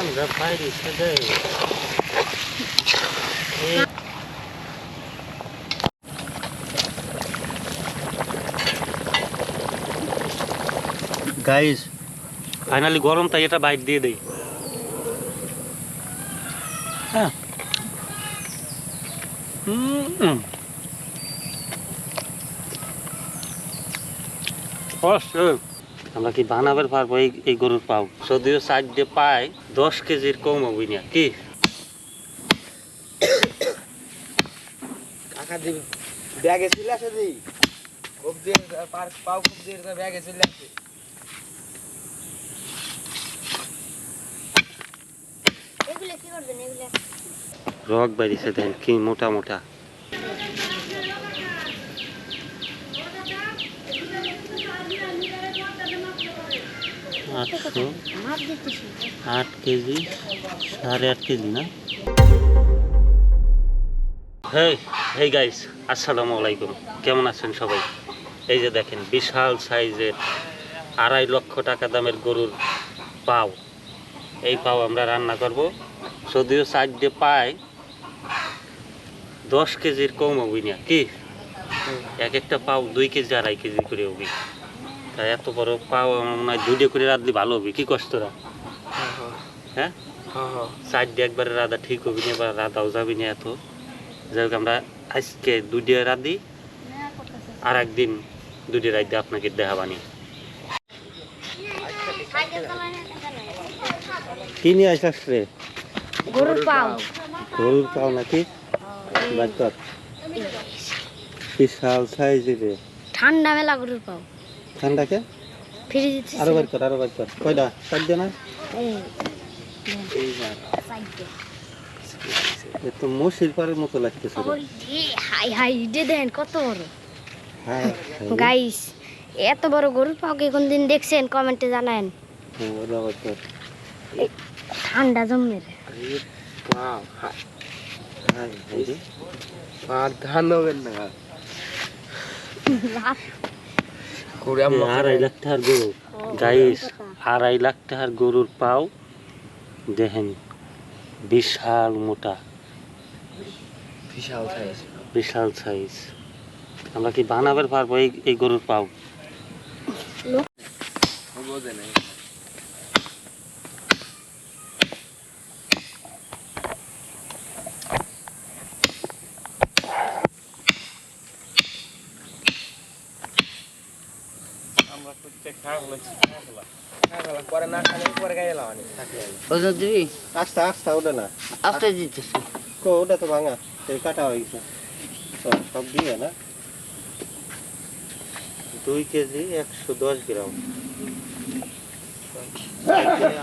আমরা বাইরে সেদে guys finally গরম তাই এটা বাইট দিয়ে দেই। হ্যাঁ আমরা কি বানাবার পারবো এই গরুর পাও? যদিও সাইড দিয়ে পায় 10 কেজির কম হবি না কি কাকা দিবি ব্যাগে চলে আসে দি খুব দিয়ে পাও খুব দিয়ে ব্যাগে চলে আসে। এগুলো কি করবেন? এগুলো রক বাড়িছে দেন কি মোটা মোটা। মাপ দিতেছি 8 কেজি 8.5 কেজি না। হেই গাইস আসসালামু আলাইকুম, কেমন আছেন সবাই? এই যে দেখেন বিশাল সাইজের 2.5 লক্ষ টাকা দামের গরুর পাও। এই পাও আমরা রান্না করব। যদিও সাইড দিয়ে পায় 10 কেজির কম হবি না কি এক একটা পাও 2 কেজি 2.5 কেজি করে হবি। তাই এত বড় পাও আমার মনে হয় 2 করে রাঁধলে ভালো হবে। কি কষ্ট তোরা? হ্যাঁ সাইড দিয়ে একবারে রাধা ঠিক হবি না বা রাধাও যাবি না এত। যাই হোক আমরা আজকে 2 রাঁধি, আর একদিন 2 রাঁধে আপনাকে দেখাবানি। কি নিয়ে আসলাস রে? গরুর পাও। গরুর পাও নাকি? বিশাল সাইজের রে। ঠান্ডা মেলা গরুর পাও। ঠান্ডা কে? ফ্রিজ দিতেছি। আরো বার কর কয়টা কাট না। এ তো মশির পারের মতো লাগতেছে। হাই হাই দে দেন কত বড়। হ্যাঁ গাইস এত বড় গরুর পাও কি কোনদিন দেখছেন? কমেন্টে জানান। ঠান্ডা জমে রে। বাহ আর ধান হবেন না। 2.5 লাখ টাকার গরু গাইস, 2.5 লাখ টাকার গরুর পাও দেখেন, বিশাল মোটা বিশাল সাইজ। আমরা কি বানাবার পারবো এই গরুর পাও? পরে না খালে পরে গায়ে লাগানি ওজন দিবি? আস্তে আস্তে ওটা না, আস্তে দিতেছি। ওটা তো ভাঙা, এই কাটা হয়ে গেছে সব দিয়ে না। 2 কেজি 110 গ্রাম,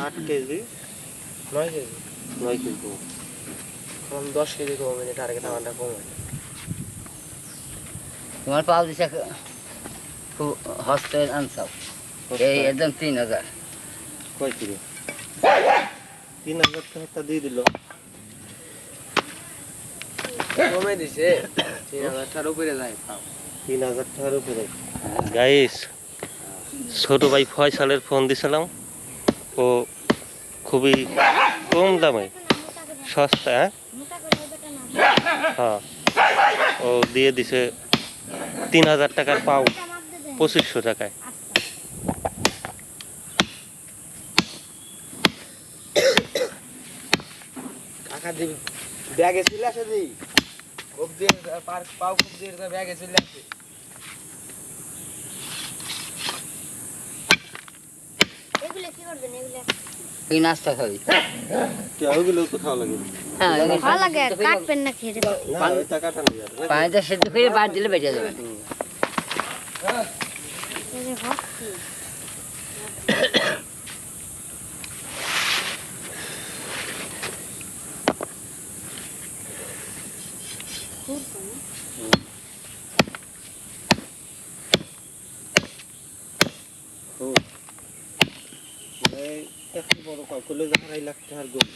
8 কেজি 9 কেজি 9 কেজি। 10 কেজি কমে নি, টার্গেট আমারটা কম হয়। তোমার পাও দিছে হস্তের আনসাও এই একদম 3000। কয় কিলো? 3000 টাকা দিয়ে দিল। কমে দিছে 3000 টাকার উপরে যায় পাও। 3000 টাকার উপরে। গাইস ছোট ভাই ফয়সালের ফোন দিছিলাম, ও খুবই কম দামে সস্তা, হ্যাঁ ও দিয়ে দিছে 3000 টাকার পাও 2500 টাকায়। কাকা দিবি ব্যাগে চলে আসে দি খুব দিয়ে পাও খুব দিয়ে ব্যাগে চলে আসে। এগুলো কি করবেন? এগুলো এই নাস্তা খাবি? কি ওগুলো তো খাওয়া লাগে? হ্যাঁ ভালো লাগে। কাটবেন না খেয়ে না এটা কাটানো যাবে। পানিটা সেদ্ধ করে বাদ দিলে বেঁচে যাবে। এত বড় পাও করলে 2.5 লাখ টাকার গরু।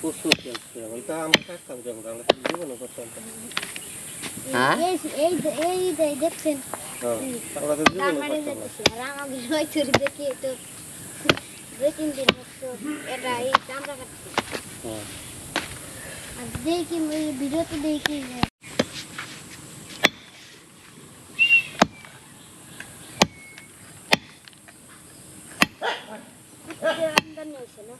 প্রচুর চেঞ্জ করে বলতে আমার কাটতাম যেমন আমরা জীবনে করতাম হ্যাঁ? এই দেখছেন আমরা তো তার জীবনে মানে করতাম না। দেখতেছি আর আমাকে নয়চুরি দেখি তো 2-3 দিন তো এটা এই চামড়া কাটছে হ্যাঁ। আর দেখি ভিডিওতে দেখি যে আমদানি হয়েছে না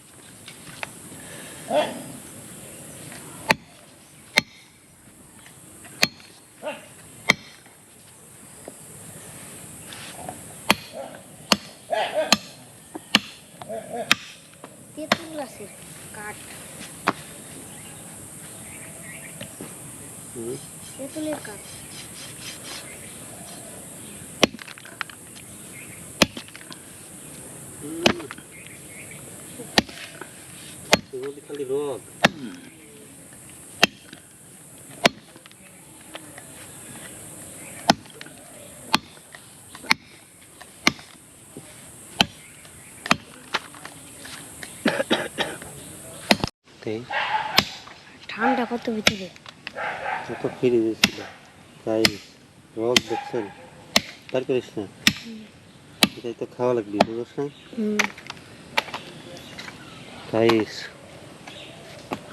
তেঁতুল গাছের কাঠ হুম। তেঁতুলের কাঠ এগুলো খালি রোগ ঠান্ডা কত ভিতরে কত ফিরে দিয়েছিল তাই রোগ দেখছেন তার করিস না এটাই তো খাওয়া লাগবে বুঝছ না তাই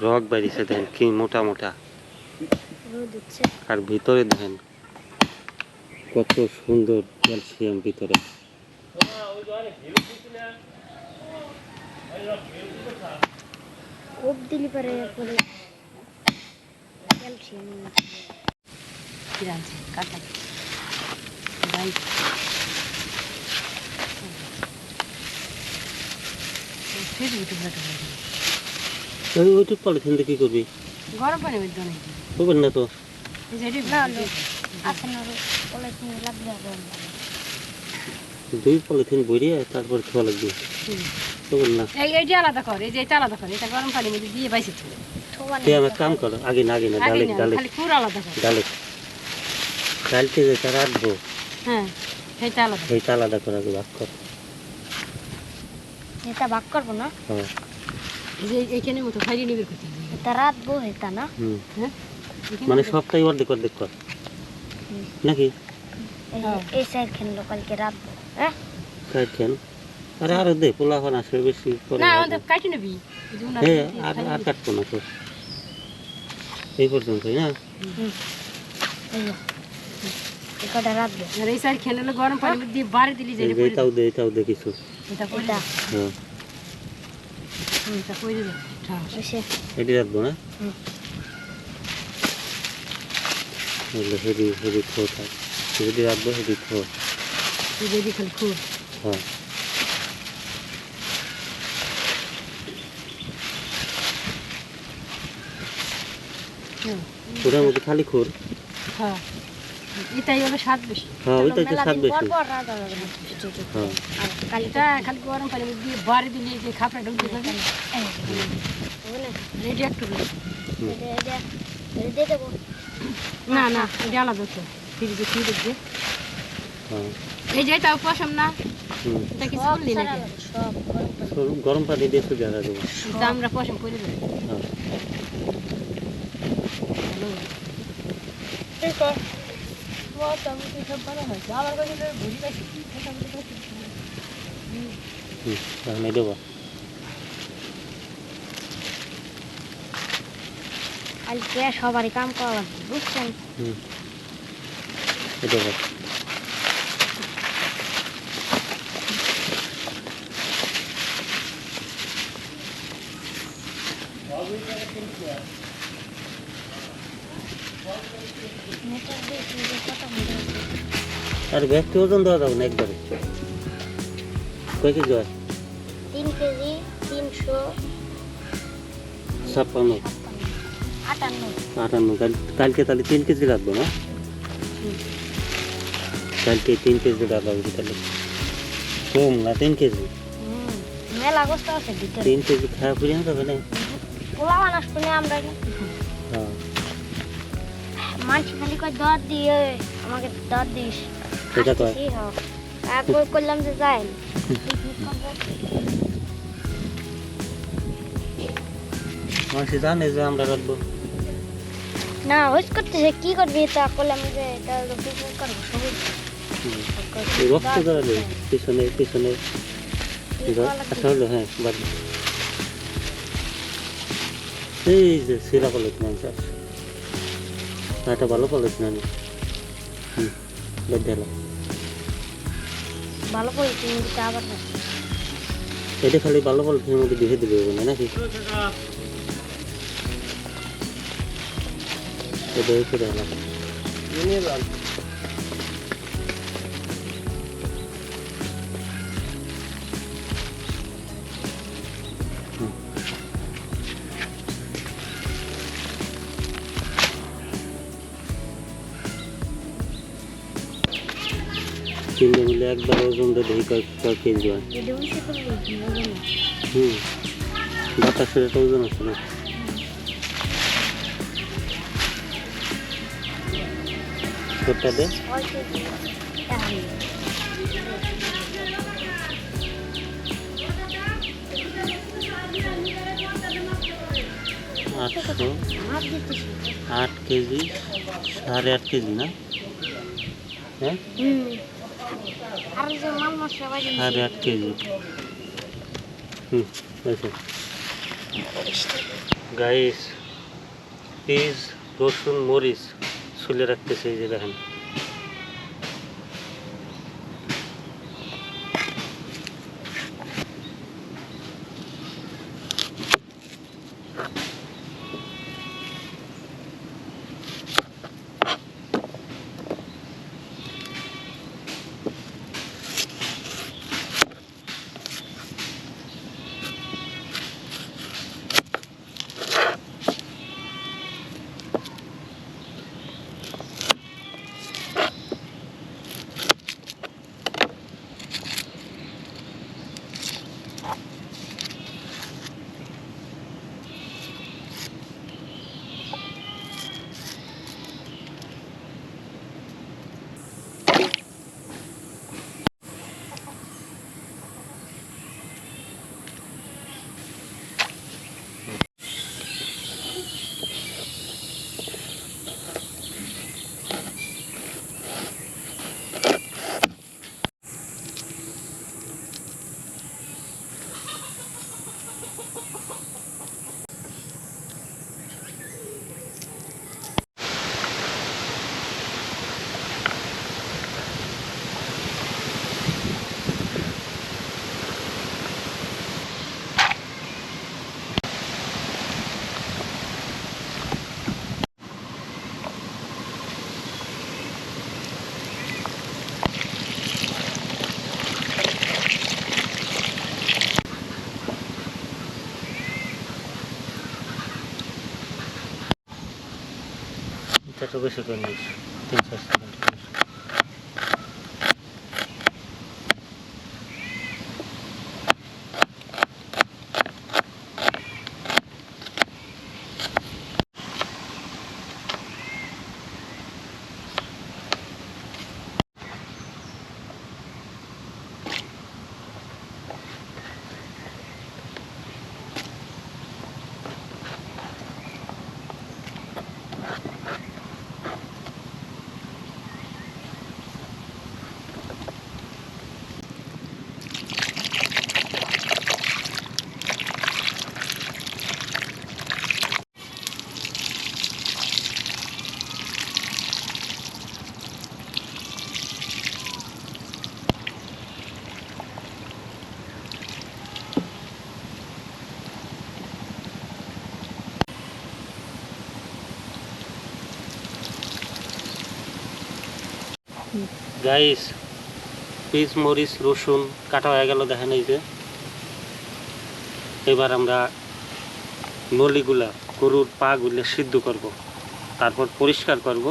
রগ বাড়িছে দেখেন কি মোটা মোটা রোদ উঠছে আর ভিতরে দেখেন কত সুন্দর ক্যালসিয়াম ভিতরে কোপ দিলি পারে পরে ক্যালসিয়াম কিরানছে কাটা ভাই ওইটুক পলিথিন দিয়ে কি করবি গরম পানি মধ্যে অনেক করবেন না তো না আছে না পলিথিন লাগবে দুই পলিথিন ভরিয়ে তারপর খাওয়া লাগবে করবেন না এইটা আলাদা কর এই যে এটা আলাদা কর এটা গরম পানি মধ্যে দিয়ে বাইছে তুই আমার কাম করো আগে না ডালে ডালে খালি পুরো আলাদা কর ডালে ডালতে যেটা রাখবো হ্যাঁ সেইটা আলাদা সেইটা আলাদা করে আগে ভাগ কর এটা ভাগ করবো না হ্যাঁ যে এইখানে মতো খাইয়ে নিবে করতে এটা রাতবো এটা না হুম হ্যাঁ মানে সবটাই অর্ধেক অর্ধেক কর নাকি এই সাইড খেললো কালকে রাতবো হ্যাঁ কাট কেন আরে আরো দে পোলাখন আসবে বেশি করে না আমাদের কাটি নিবি হ্যাঁ আর আর কাটবো না তো এই পর্যন্তই না এটা রাতবো আর এই সাইড খেলে গরম পানি মধ্যে দিয়ে বাড়ি দিলি যে এটাও দে কিছু এটা করে এটা হ্যাঁ এটা করে দে এসে এটি রাখবো না হেডি হেডি খো থাক হেডি রাখবো হেডি খো তুই যদি খালি খুব হ্যাঁ ওটার মধ্যে খালি খোর হ্যাঁ এটাই হলো স্বাদ বেশি হ্যাঁ ওইটাই তো স্বাদ বেশি পর রাত হবে হ্যাঁ আর কালকে এটা খালি গরম পানি মধ্যে দিয়ে বাড়ি দিলি যে খাপড়া ঢুকতে যাবে রেডি একটু দিয়ে দেবো না না এটা আলাদা তো ফ্রিজে ফ্রিজে দিয়ে হ্যাঁ এই যে এটা পশম না হুম এটা কিছু করলি নাকি সব গরম পানি দিয়ে সুজা দেবো এটা আমরা পশম করে দেবো হ্যাঁ ঠিক আছে সব ভালো হয়েছে আমার কাছে ভুলি পাইছি হুম তাহলে দেবো কালকে সবারই কাম করা লাগবে বুঝছেন হুম দেবো মিটার দিয়ে ফ্রিজে কত মিটার আর ব্যাগটি ওজন দেওয়া যাবে না একবারে কয় কেজি হয় 3 কেজি 56 358 কালকে তাহলে 3 কেজি রাখবো না কালকে 3 কেজি রাখবো তাহলে কম না 3 কেজি মেলা কষ্ট আছে ভিতরে 3 কেজি খাওয়া পড়ে যাবে না পোলা মানুষ শুনে আমরা হ্যাঁ মানছি খালি কয় দর দিয়ে আমাকে দর দিস এটা কয় আসতেছি, হ্যাঁ। একবার করলাম যে যাই মানুষ জানে যে আমরা রাখবো। না হোস করতেছে কি করবি তা করলাম যে এটা বিজনেস করবো সবই এই রক্ত দাঁড়ালে পিছনে পিছনে আচ্ছা হলো, হ্যাঁ বাদ দে। এই যে সিরা পালক না স্যার, এটা ভালো পালক না। বাদ দিলাম। ভালো করে কিন্তু আবার না এটা খালি ভালো পালকের মধ্যে দিয়ে দিলে হবে না নাকি? এটা হচ্ছে দিলাম। নিয়ে লাল 3 মিলে একবার ওজন দিয়ে দেখি কয় কেজি হয়। এটা উঠে করবো বাতাসের একটা ওজন আছে না? ছোটটা দে। আটশো 8 কেজি, 8.5 কেজি না? হ্যাঁ, 8.5 কেজি। গাইস, পেঁয়াজ রসুন মরিচ ছুলে রাখতেছে, এই যে দেখেন। এটা বেশি করে নিস, 3-4 সেকেন্ড। গাইস, পেঁয়াজ মরিচ রসুন কাটা হয়ে গেল, দেখেন এই যে। এবার আমরা নলিগুলা গরুর পা গুলো সিদ্ধ করব, তারপর পরিষ্কার করব,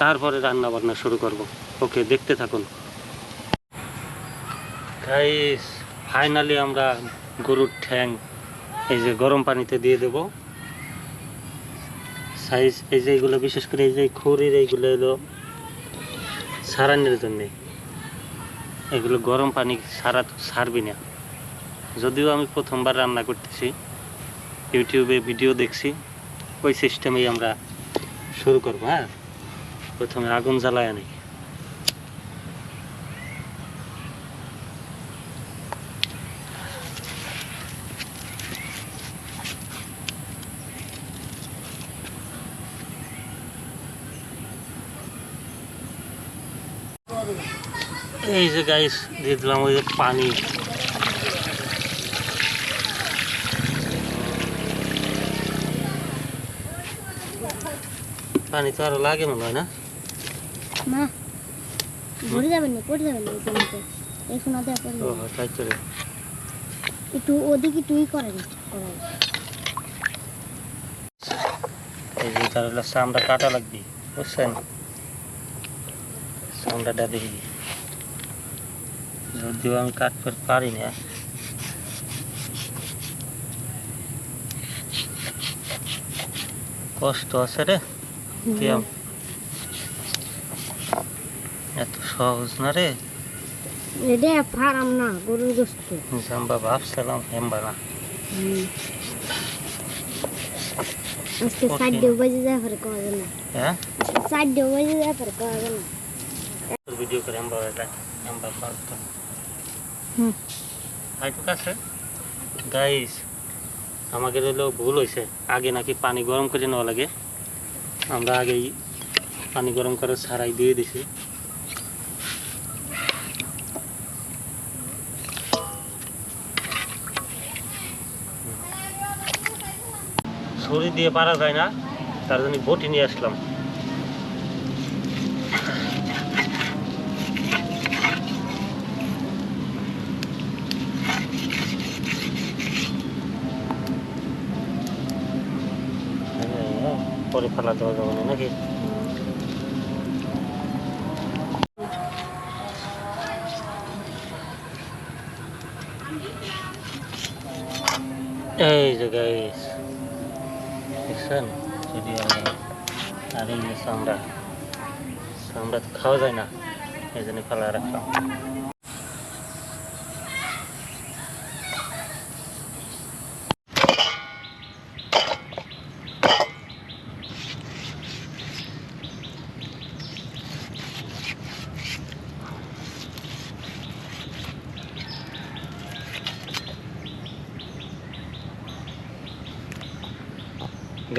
তারপরে রান্না বান্না শুরু করব। ওকে, দেখতে থাকুন গাইস। ফাইনালি আমরা গরুর ঠ্যাং এই যে গরম পানিতে দিয়ে দেব। সাইজ এই যে এইগুলো, বিশেষ করে এই যে খড়ির এইগুলো হলো সারানোর জন্যে। এগুলো গরম পানি ছাড়া তো ছাড়বি না। যদিও আমি প্রথমবার রান্না করতেছি, ইউটিউবে ভিডিও দেখছি, ওই সিস্টেমেই আমরা শুরু করবো। হ্যাঁ, প্রথমে আগুন জ্বালায় আনি। এই যে গাইস দিয়ে দিলাম ওই যে পানি। পানি তো আরো লাগে মনে হয় না? মা ভরে যাবেন না, পড়ে যাবেন না এই পানিতে। এই শোনাতে পড়ে ও যাবেন। তাই তো রে। একটু ওদিকে তুই করেন করেন। এই যে তার হলো চামড়া কাটা লাগবে, বুঝছেন? চামড়াটা দেখি, যদিও আমি কাটতে পারি না। কষ্ট আছে রে, কেমন এত সহজ না রে। এটা ফার্ম না, গরুর গোস্ত। জাম্বা ভাবছিলাম হেম্বা না। আজকে Okay. 4 বাজে যায় পরে করা যাবে না। হ্যাঁ, 4 বাজে যায় পরে করা যাবে না। ভিডিও করে হেম্বা হয়ে যায়, হেম্বা পারতো। হুম। হাইটুক আছে গাইস, আমাদের হলো ভুল হয়েছে। আগে নাকি পানি গরম করে নেওয়া লাগে, আমরা আগেই পানি গরম করে ছাড়াই দিয়ে দিছি। ছুরি দিয়ে পারা যায় না, তার জন্য বটি নিয়ে আসলাম। পরে ফেলা দেওয়া যাবে না নাকি? এই যে গাইস দেখছেন, যদি আর এই যে চামড়া তো খাওয়া যায় না, এই জন্য ফেলা রাখলাম।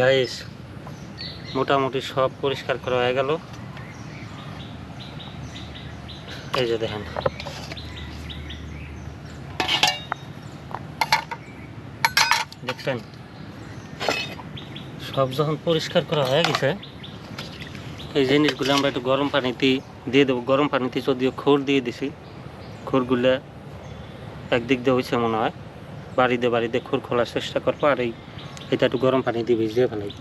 গাইস মোটামুটি সব পরিষ্কার করা হয়ে গেল। এই যে দেখেন, দেখছেন সব যখন পরিষ্কার করা হয়ে গেছে, এই জিনিসগুলো আমরা একটু গরম পানিতে দিয়ে দেবো। গরম পানিতে যদিও খোর দিয়ে দিছি, খোরগুলো একদিক দিয়ে হয়েছে মনে হয়। বাড়িতে খোর খোলার চেষ্টা করবো, আর এটা একটু গরম পানি দিয়ে ভিজিয়ে ফেলাই।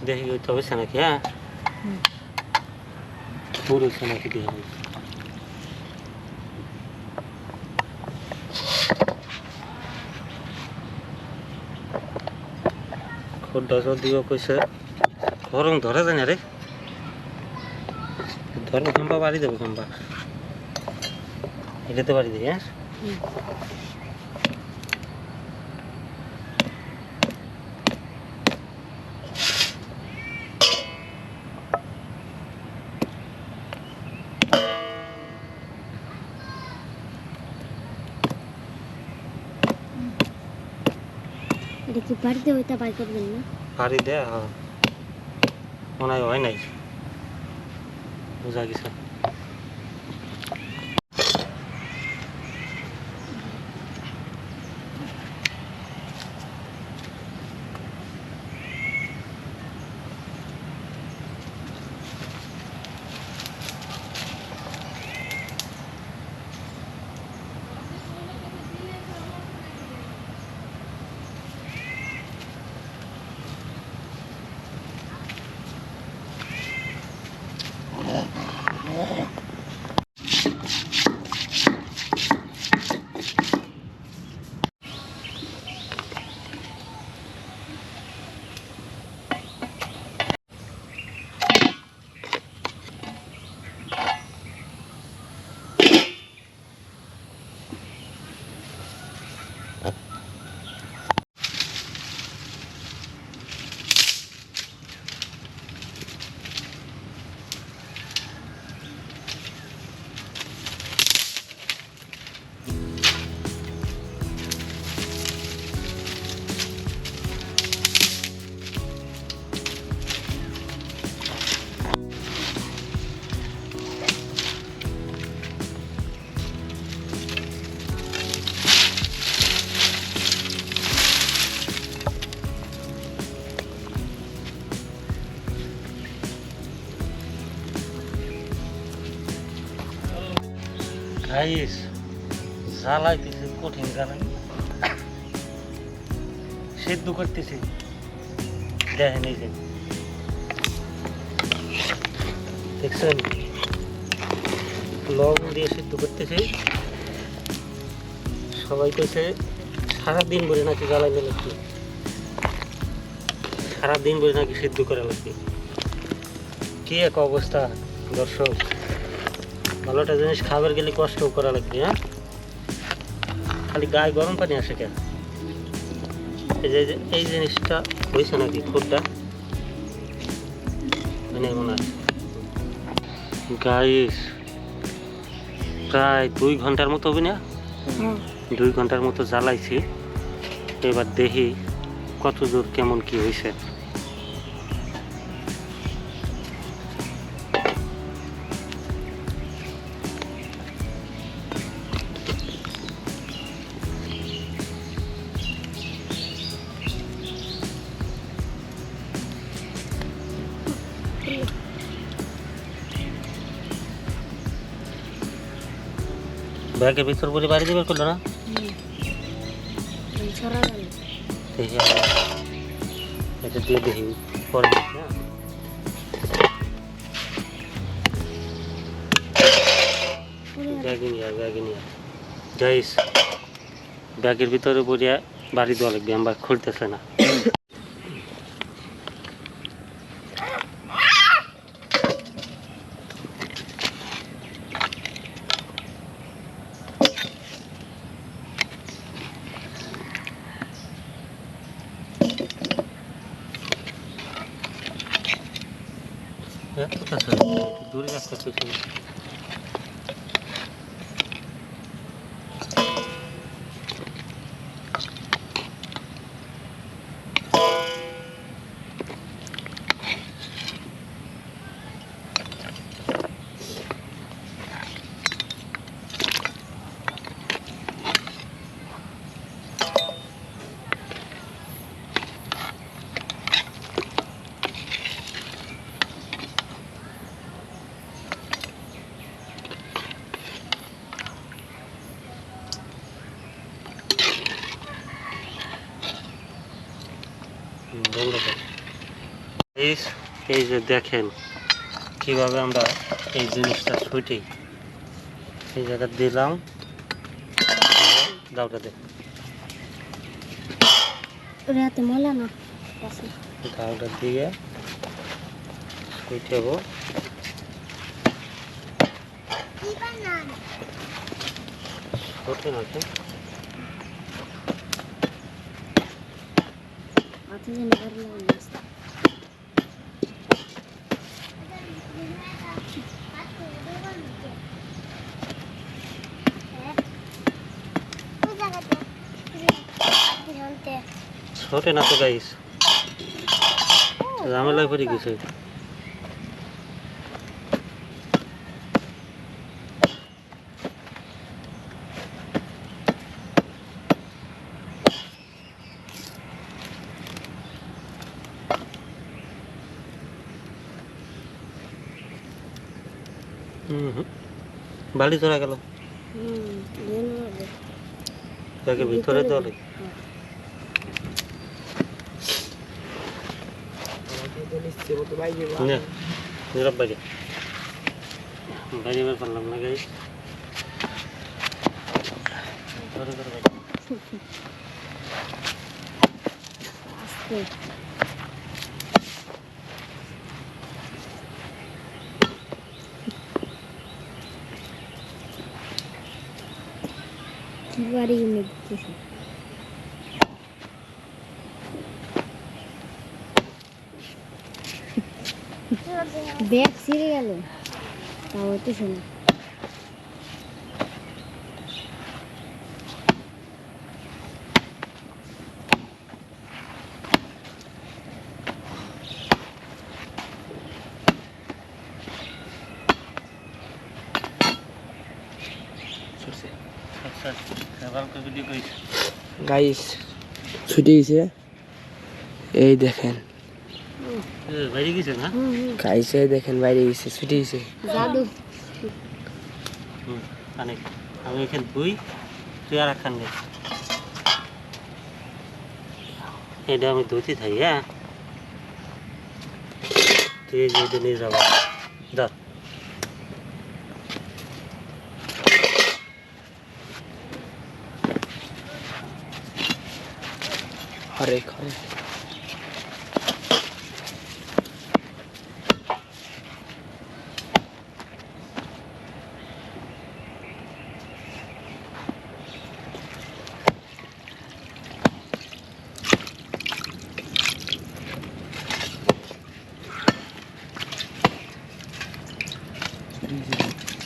দেখি ওইটা হয়েছে নাকি। হ্যাঁ, খোর হয়েছে নাকি দেখি। খোরটা যদিও কইছে গরম ধরা যায় না রে, ধরো কিংবা বাড়ি দেবো, কিংবা এটাতে বাড়ি দিই। হ্যাঁ, এটা কি বাড়িতে হইতা বাই করবেন না? বাড়ি দেয়া মনে হয় নাই, বোঝা গেছে। গাইস জ্বালাইতেছে কঠিন জ্বালাই সেদ্ধ করতেছি দেখেন এই যে দেখছেন লবণ দিয়ে সেদ্ধ করতেছি সবাই কইছে সারাদিন ভরে নাকি জ্বালাইতে লাগবে সারাদিন ভরে নাকি সেদ্ধ করা লাগবে কি এক অবস্থা দর্শক ভালোটা জিনিস খাবার গেলে কষ্ট করা লাগবে হ্যাঁ খালি গায়ে গরম পানি আসে কেন এই জিনিসটা হয়েছে নাকি খুবটা মানে মনে হয় গাইস প্রায় 2 ঘন্টার মতো হবে না 2 ঘন্টার মতো জ্বালাইছি এবার দেখি কত দূর কেমন কি হয়েছে ব্যাগের ভিতর বলে বাড়ি দেবে করলো না দেখি এটা দিয়ে দেখি পরে ব্যাগে নিয়ে যাইস ব্যাগের ভিতরে বলিয়া বাড়ি দেওয়া লাগবে আমার খুলতেছে না দূরে রাখতে পেছনে এই যে দেখেন কিভাবে আমরা এই জিনিসটা ছুটি এই জায়গা দিলাম দাওটা দে দাওটা দিয়ে ছুটে ছোট নাকি ছোট না তো গাইস ঝামেলায় পড়ে গেছে বালি ধরা গেল ব্যাগের ভিতরে দলে নীরব বাইরে বাইরে বের করলাম না গাই ব্যাগ ছিঁড়ে গেল তাও তো শোনো গাইস ছুটে গেছে এই দেখেন বাইরে গেছে না গাইস এই দেখেন বাইরে গেছে ছুটে গেছে জাদু অনেক আমি এখানে ধুই, তুই আর একখান দে। এটা আমি ধুতে থাকি, হ্যাঁ? তুই এই যে এটা নিয়ে যাবো, যা। হরেক হরেক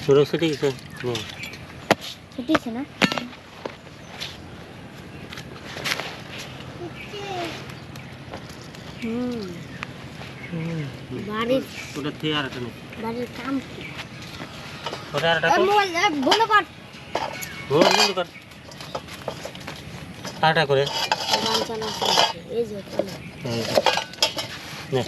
সুরক্ষা ঠিক আছে? হুম। ফুটিছে না? বাড়ির ওটা থেকে আর একটা নে। বাড়ির কাম কি? ওটা আর একটা কর। মোবাইল বন্ধ কর। বন্ধ কর। আরেকটা করে। গান চালাচ্ছে এই যে চলে। এই যে। নে।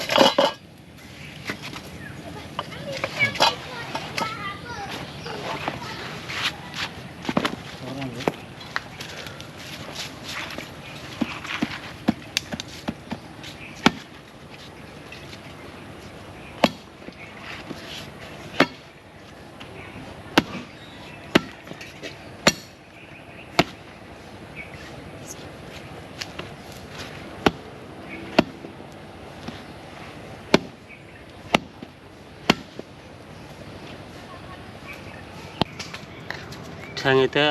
ঠ্যাঙেতে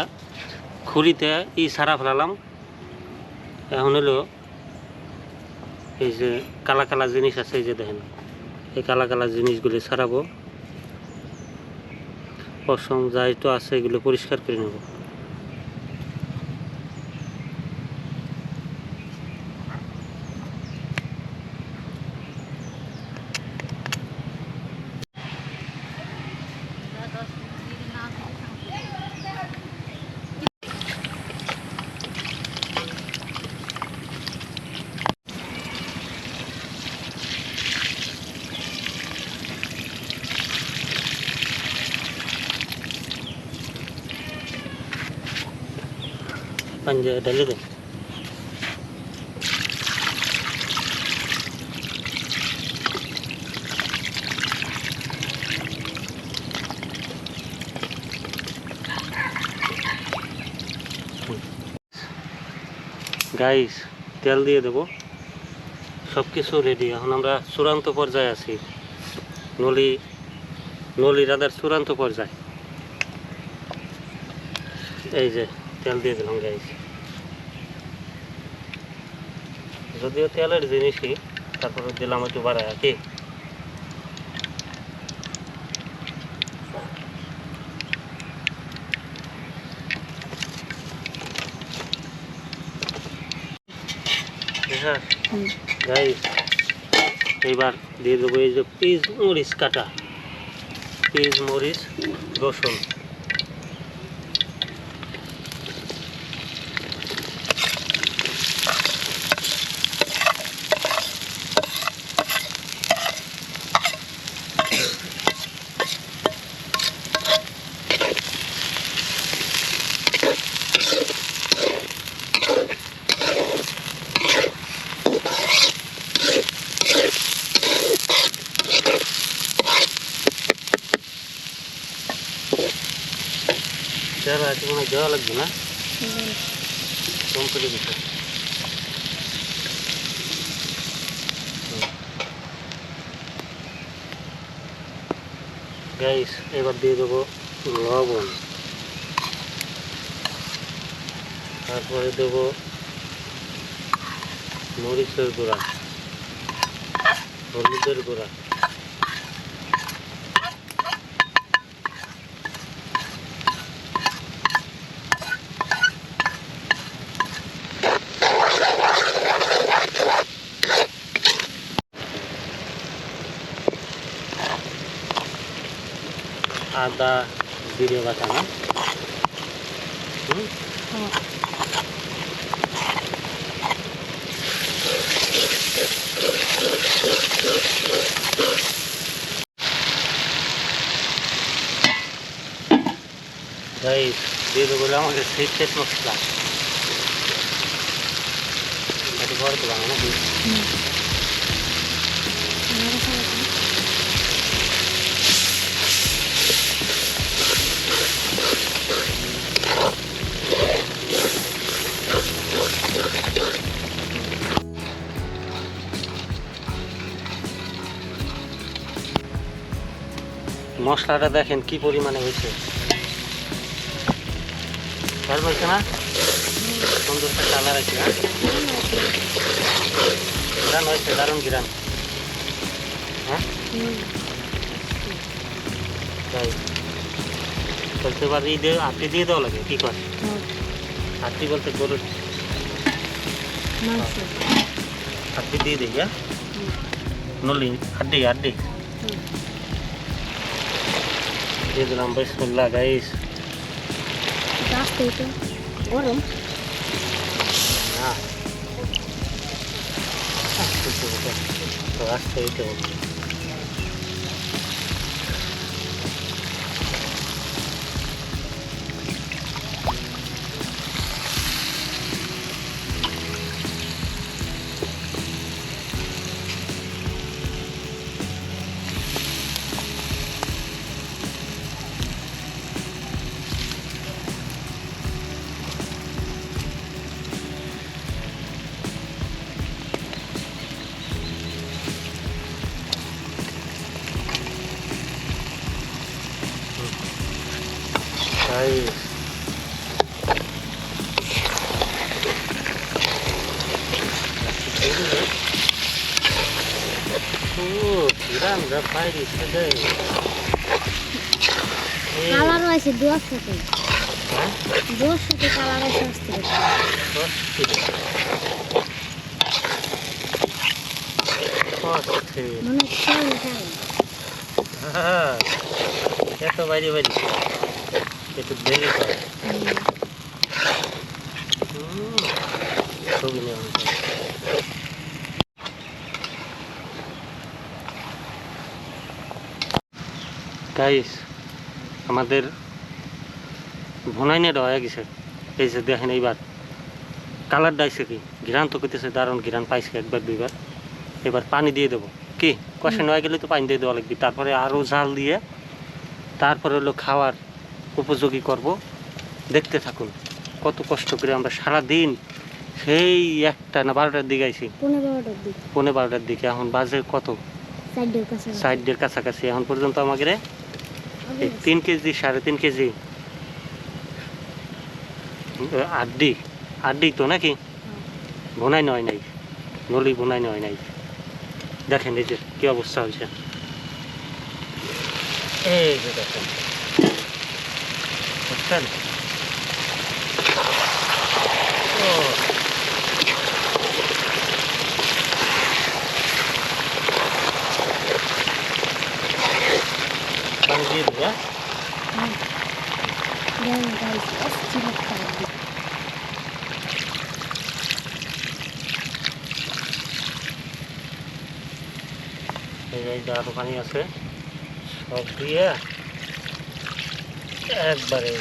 খুঁড়িতে সারা ফেলালাম। এখন হলো এই যে কালা কালা জিনিস আছে, এই যে দেখেন, এই কালা কালা জিনিসগুলি ছাড়াবো। পশম যাই তো আছে এগুলো পরিষ্কার করে নেব। পাঞ্জা ঢেলে দে। গাইস, তেল দিয়ে দেবো, সব কিছু রেডি। এখন আমরা চূড়ান্ত পর্যায়ে আছি, নলি রাধার চূড়ান্ত পর্যায়ে। এই যে তেল দিয়ে দিলাম গাইস। যদিও তেলের জিনিসই, তারপরে দিলাম একটু বাড়ায় কি। গাইস, এইবার দিয়ে দেবো এই যে পিস মরিচ কাটা, পিস মরিচ রসুন। তেল আছে মনে হয় দেওয়া লাগবে না, কম করে দিতে। গাইস, এবার দিয়ে দেবো লবণ, তারপরে দেবো মরিচের গুঁড়া, হলুদের গুঁড়া, আদা জিরে বাটা না। গাইস, দিয়ে দেবো বলে আমাকে সেই শেষ মশলা একটু বড় তো বাংলা নাকি মশলাটা দেখেন কি পরিমাণে হয়েছে ভালো হয়েছে না সুন্দর একটা কালার আছে হ্যাঁ গ্রান হয়েছে দারুণ গ্রান হ্যাঁ তাই বলতে পারি আপনি দিয়ে দেওয়া লাগে কি করে আপনি বলতে গরুর আপনি দিয়ে দিই হ্যাঁ নলি হাড্ডি হাড্ডি দিয়ে দিলাম বিসমিল্লাহ গাইস গরম না তো আসতে হইতে হবে Guys. Kiran udah pahit saja. Colour আছে দুয়ার সাথে দুয়ার সাথে কালার আছে আসছে মানে চাল চাল হ্যাঁ এত বাইরে বাইরে একটু দেরি করে ছবি নেওয়া গাইস আমাদের ভুনাই নেট হয়ে গেছে এই যে দেখেন এইবার কালার ডাইছে কি ঘিরান তো করতেছে দারুণ ঘিরান পাইছে একবার দুইবার এবার পানি দিয়ে দেবো কি কষানো হয়ে গেলে তো পানি দিয়ে দেওয়া লাগবে তারপরে আরও জাল দিয়ে তারপরে হলো খাওয়ার উপযোগী করব দেখতে থাকুন কত কষ্ট করে আমরা সারাদিন সেই 1টা না 12টার দিকে আইছি 12টার দিকে এখন বাজে কত 4টার কাছাকাছি এখন পর্যন্ত আমাদের এই 3 কেজি 3.5 কেজি আড্ডি তো নাকি ভুনাই নয় নাই নলি ভুনাই নয় নাই দেখেন এই যে কি অবস্থা হয়েছে এই যে দেখেন বুঝছেন পানি দিয়ে দেবো এই যে আরো পানি আছে সব দিয়ে একবারে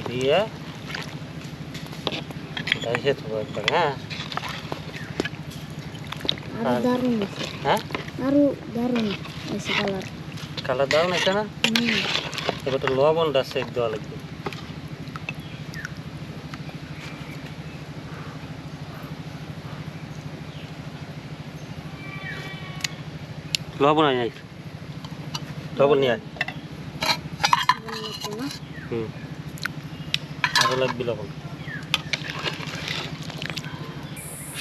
দিয়ে ঢাইসে থাকবো একবার হ্যাঁ হ্যাঁ কালার দারুণ আছে না এবার তো লবণটা সেক দেওয়া লাগবে লবণ আয় নাই লবণ নিয়ে আয় আরো লাগবে লবণ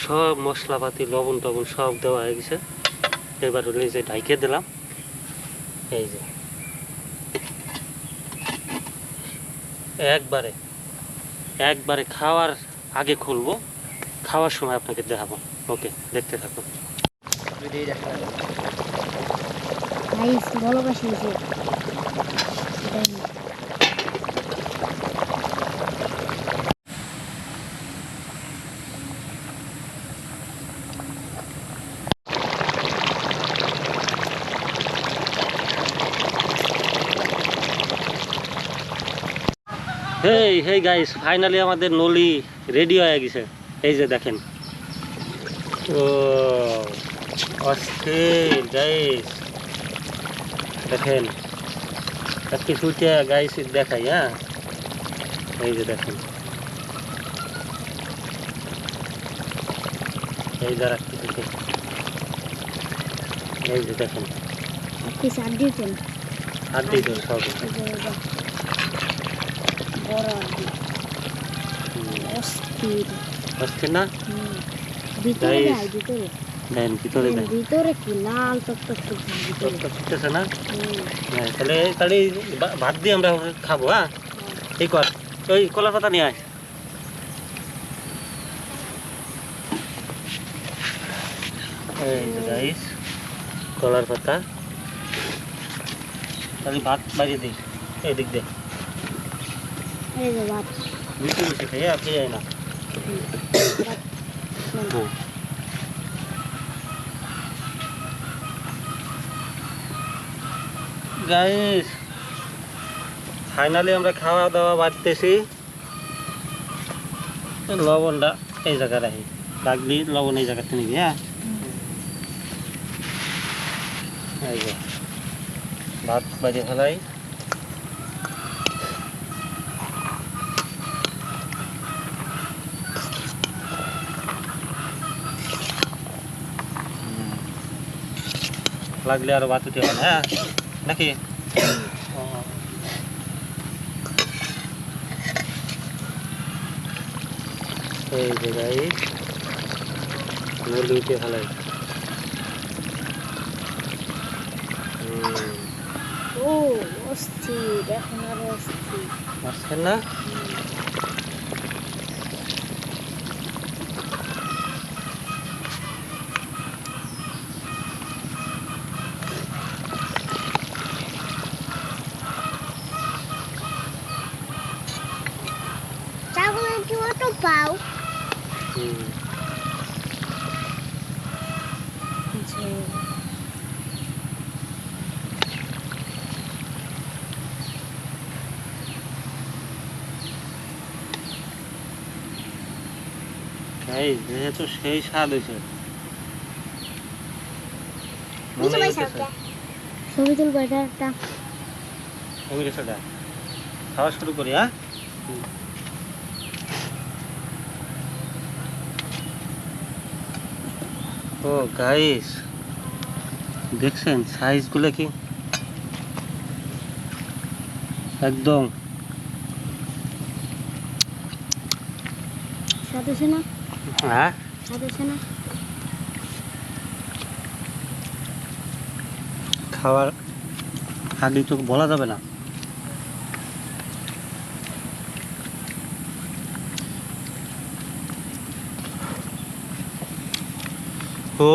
সব মশলাপাতি লবণ টবণ সব দেওয়া হয়ে গেছে এবার এই যে ঢাইকে দিলাম এই যে একবারে খাওয়ার আগে খুলবো খাওয়ার সময় আপনাকে দেখাবো ওকে দেখতে থাকুন ভালোবাসি হেই গাইস, ফাইনালি আমাদের নলি রেডি হয়ে গেছে। এই যে দেখেন, ও অস্থির গাইস, দেখেন একটু ছুটে গাইস দেখাই। হ্যাঁ, এই যে দেখেন, এই যে রাখতে থেকে, এই যে দেখেন পিস আর দিতেন হাড্ডি তো সব। বড় আড্ডি অস্থির অস্থির না? ভিতরে Guys, যায় ভিতরে দেন ভিতরে দেন, ভিতরে কি লাল টক টক ভিতরে ফুটতেছে না? হ্যাঁ, তাহলে তাহলে ভাত দিয়ে আমরা খাবো। হ্যাঁ, এই কর, ওই কলা পাতা নিয়ে আয়। এই যে গাইস, কলার পাতা, তাহলে ভাত বাড়িয়ে দিই। এই দিক দে, এই যে ভাত বেশি বেশি খাই, আপনি যাই না। হ্যাঁ, গাইস ফাইনালি আমরা খাওয়া দাওয়া বাড়তেছি। লবণটা এই জায়গায় রাখি, রাখবি লবণ এই জায়গাতে নিবি। হ্যাঁ, এই যে ভাত বাড়ি ফেলাই। লাগলে আরো ভাত উঠে না? হ্যাঁ নাকি? এই যে গাইস, মুরগি উঠে ফেলাই। ও অস্থির, এখন আরো অস্থির। আসছেন না? চাগুলো কি অত পাও? এই যেহেতু সেই স্বাদ হয়েছে, ছবি তুলবো এটা একটা। খাওয়া শুরু করি। হ্যাঁ, ও গাইস দেখছেন সাইজগুলো কি একদম। স্বাদ হয়েছে না? হ্যাঁ, স্বাদ হয়েছে না? খাওয়ার আগে তো বলা যাবে না। ও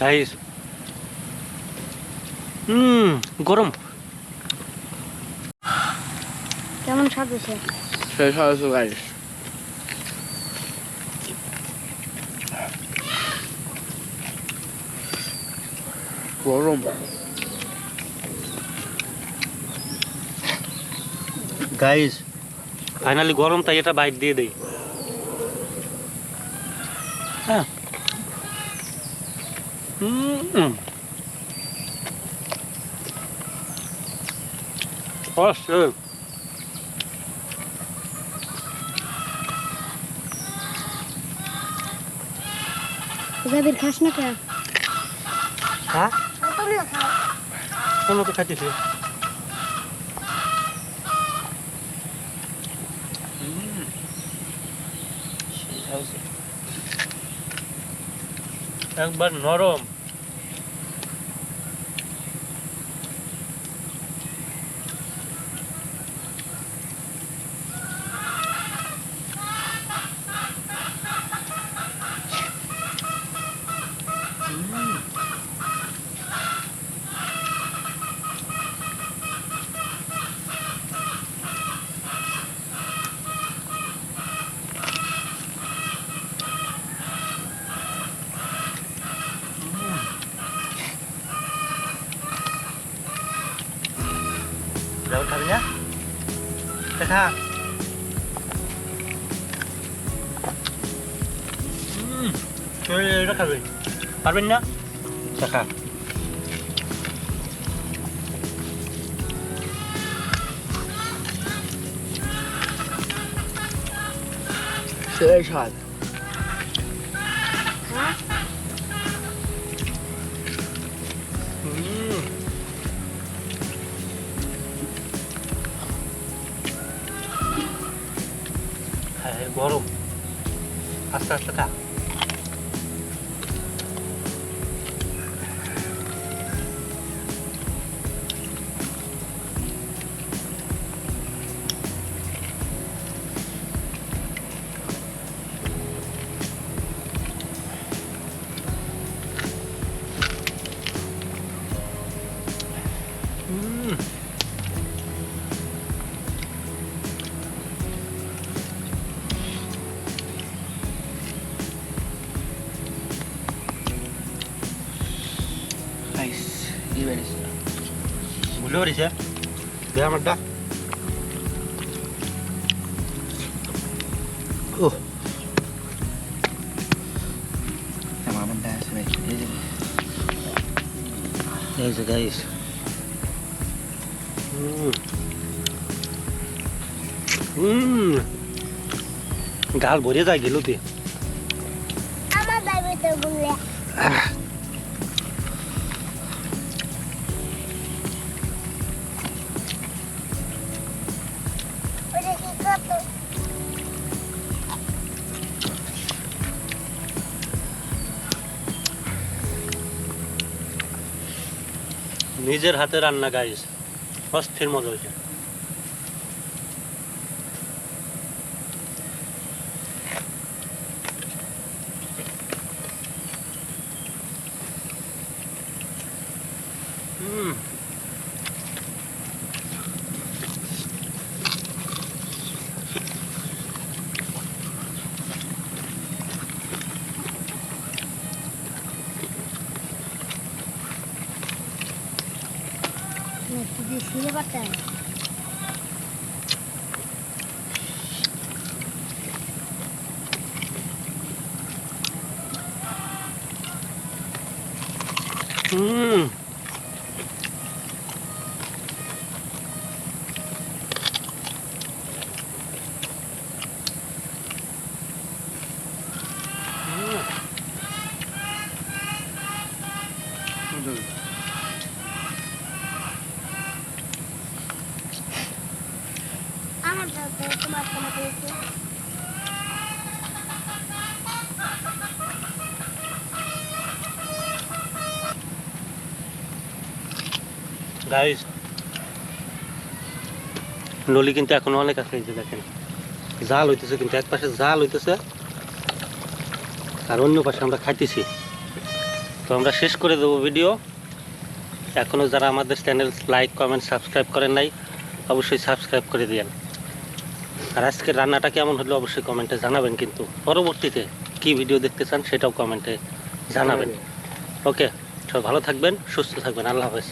গাইস, গরম। কেমন স্বাদ হয়েছে? শেষ হয়েছে গাইস। গরম। গাইস ফাইনালি গরম, তাই এটা বাইট দিয়ে দেই। হ্যাঁ, জাবির খাস না কে? হ্যাঁ কোনো তো খাইতেছি। একবার নরম। Daun karinya? Teka. এটা খাবেন পারবেন না খা সেই স্বাদ হ্যাঁ গরম আস্তে আস্তে খা নাইস ইভেরিস বুঝতে পারিস দে আমারটা ও আমার ডান্স ভাই এই যে গাইস গাল ভরে যায় গেলুতে আমার বাইবেতে বললে ওটা কি কত নিজের হাতে রান্না গাইস অস্থির মজা হয়েছে তুই দিয়ে পারতেন আমার দাও তো তোমার কেমন হয়েছে গাইস নলি কিন্তু এখনো অনেক আছে এই যে দেখেন জাল হইতেছে কিন্তু এক পাশে জাল হইতেছে আর অন্য পাশে আমরা খাইতেছি তো আমরা শেষ করে দেবো ভিডিও এখনো যারা আমাদের চ্যানেল লাইক কমেন্ট সাবস্ক্রাইব করেন নাই অবশ্যই সাবস্ক্রাইব করে দিয়েন আর আজকের রান্নাটা কেমন হলো অবশ্যই কমেন্টে জানাবেন কিন্তু পরবর্তীতে কি ভিডিও দেখতে চান সেটাও কমেন্টে জানাবেন ওকে সবাই ভালো থাকবেন সুস্থ থাকবেন আল্লাহ হাফেজ